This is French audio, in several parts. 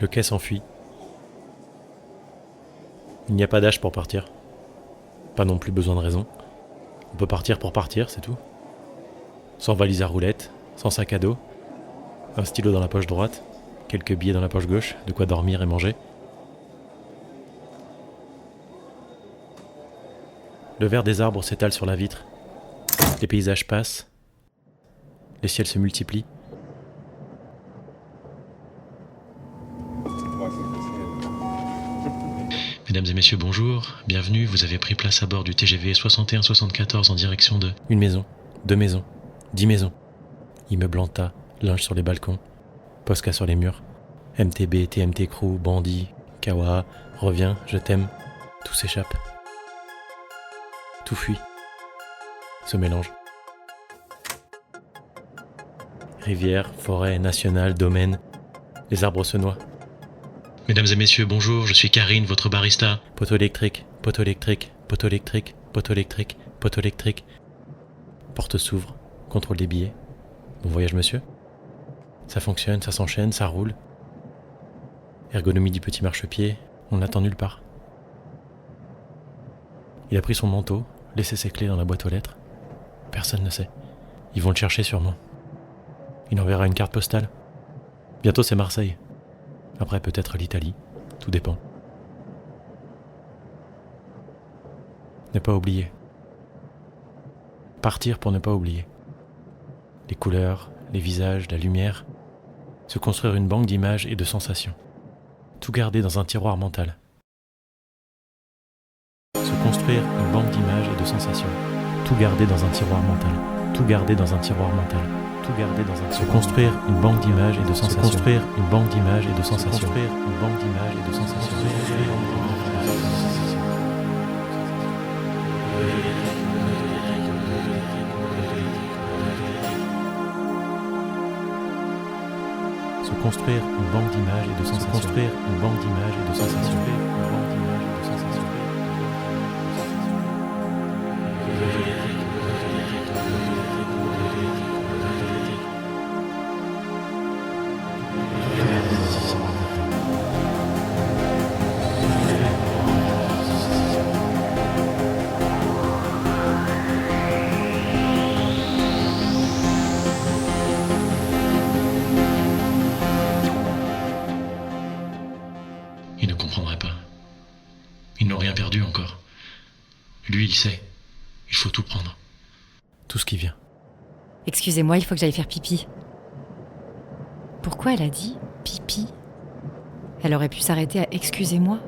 Le quai s'enfuit. Il n'y a pas d'âge pour partir. Pas non plus besoin de raison. On peut partir pour partir, c'est tout. Sans valise à roulettes, sans sac à dos, un stylo dans la poche droite, quelques billets dans la poche gauche, de quoi dormir et manger. Le vert des arbres s'étale sur la vitre. Les paysages passent. Les ciels se multiplient. Mesdames et messieurs, bonjour, bienvenue, vous avez pris place à bord du TGV 6174 en direction de... Une maison, 2 maisons, 10 maisons. Immeuble en tas, linge sur les balcons, Posca sur les murs. MTB, TMT Crew, Bandit, Kawa, Reviens, Je t'aime. Tout s'échappe. Tout fuit. Se mélange. Rivière, forêt, nationale, domaine. Les arbres se noient. Mesdames et messieurs, bonjour, je suis Karine, votre barista. Poteau électrique, poteau électrique, poteau électrique, poteau électrique, poteau électrique. Porte s'ouvre, contrôle des billets. Bon voyage monsieur. Ça fonctionne, ça s'enchaîne, ça roule. Ergonomie du petit marchepied, on n'attend nulle part. Il a pris son manteau, laissé ses clés dans la boîte aux lettres. Personne ne sait. Ils vont le chercher sûrement. Il enverra une carte postale. Bientôt c'est Marseille. Après peut-être l'Italie. Tout dépend. Ne pas oublier. Partir pour ne pas oublier. Les couleurs, les visages, la lumière. Se construire une banque d'images et de sensations. Tout garder dans un tiroir mental. Se construire une banque d'images et de sensations. Tout garder dans un tiroir mental. Tout garder dans un tiroir mental. Tout garder dans un... Se construire une banque d'images et de sensations. Se construire une banque d'images et de sensations. Se construire une banque d'images et de sensations. Se construire une banque d'images et de sensations. Se construire une banque d'images et de sensations. Il ne comprendrait pas. Ils n'ont rien perdu encore. Lui, il sait. Il faut tout prendre. Tout ce qui vient. Excusez-moi, il faut que j'aille faire pipi. Pourquoi elle a dit pipi ? Elle aurait pu s'arrêter à excusez-moi.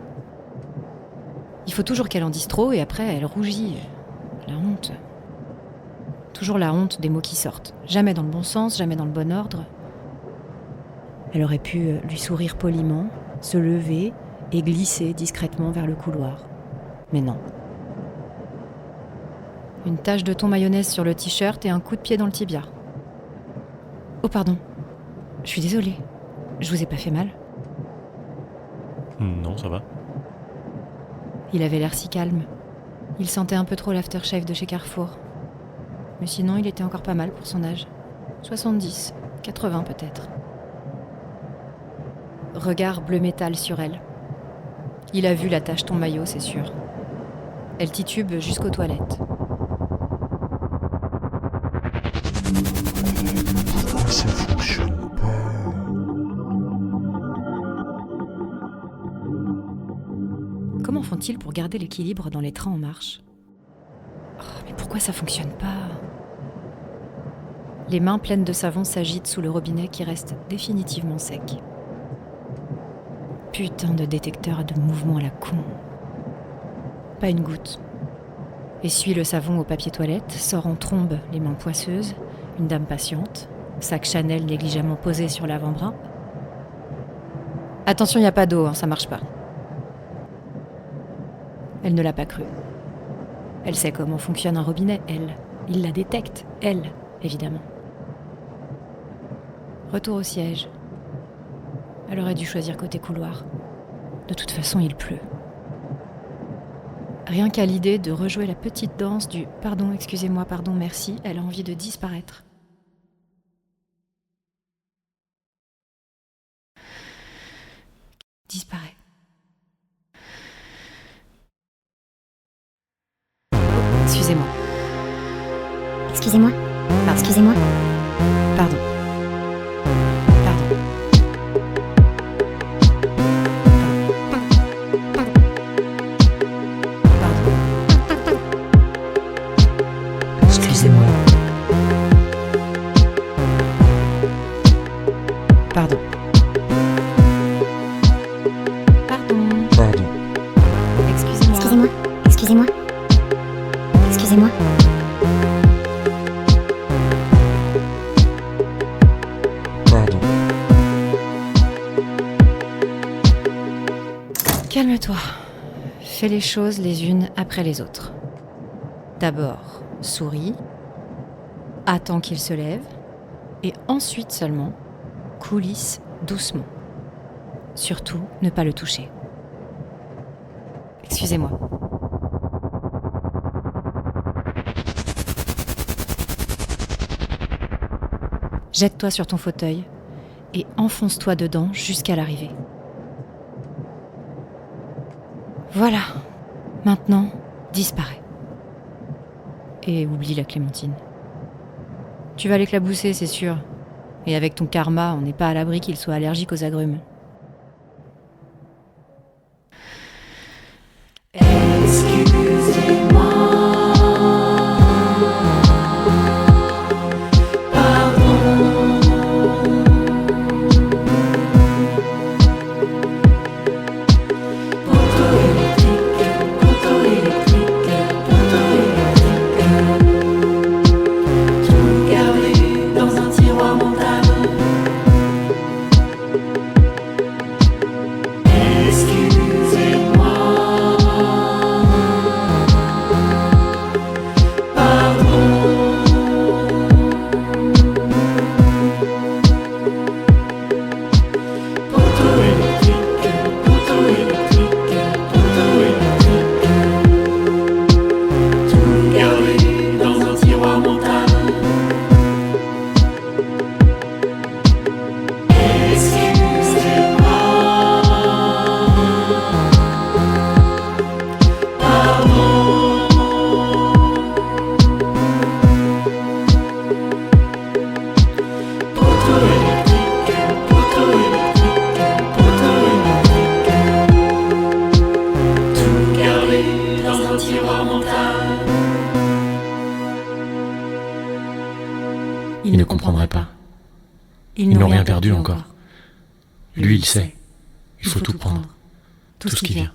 Il faut toujours qu'elle en dise trop et après elle rougit. La honte. Toujours la honte des mots qui sortent. Jamais dans le bon sens, jamais dans le bon ordre. Elle aurait pu lui sourire poliment, se lever et glisser discrètement vers le couloir. Mais non. Une tache de thon mayonnaise sur le t-shirt et un coup de pied dans le tibia. Oh pardon, je suis désolée. Je vous ai pas fait mal ? Non, ça va. Il avait l'air si calme. Il sentait un peu trop l'aftershave de chez Carrefour. Mais sinon, il était encore pas mal pour son âge. 70, 80 peut-être. Regard bleu métal sur elle. Il a vu la tache ton maillot, c'est sûr. Elle titube jusqu'aux toilettes. Ça fonctionne pas. Comment font-ils pour garder l'équilibre dans les trains en marche ? Oh, mais pourquoi ça fonctionne pas ? Les mains pleines de savon s'agitent sous le robinet qui reste définitivement sec. Putain de détecteur de mouvement à la con. Pas une goutte. Essuie le savon au papier toilette, sort en trombe les mains poisseuses, une dame patiente, sac Chanel négligemment posé sur l'avant-bras. Attention, il n'y a pas d'eau, hein, ça marche pas. Elle ne l'a pas cru. Elle sait comment fonctionne un robinet, elle. Il la détecte, elle, évidemment. Retour au siège. Elle aurait dû choisir côté couloir. De toute façon, il pleut. Rien qu'à l'idée de rejouer la petite danse du « pardon, excusez-moi, pardon, merci », elle a envie de disparaître. disparaît. Excusez-moi. Excusez-moi. Pardon. Excusez-moi. Pardon. Pardon. Excusez-moi. Pardon. Pardon. Pardon. Excusez-moi. Excusez-moi. Excusez-moi. Excusez-moi. Pardon. Calme-toi. Fais les choses les unes après les autres. D'abord, souris. Attends qu'il se lève. Et ensuite seulement, coulisse doucement. Surtout, ne pas le toucher. Excusez-moi. Jette-toi sur ton fauteuil et enfonce-toi dedans jusqu'à l'arrivée. Voilà. Maintenant, disparais. Et oublie la clémentine. Tu vas l'éclabousser, c'est sûr. Et avec ton karma, on n'est pas à l'abri qu'il soit allergique aux agrumes. Il ne comprendrait pas. Ils n'ont rien perdu encore. Lui, il sait. Il faut tout prendre. Tout ce qui vient.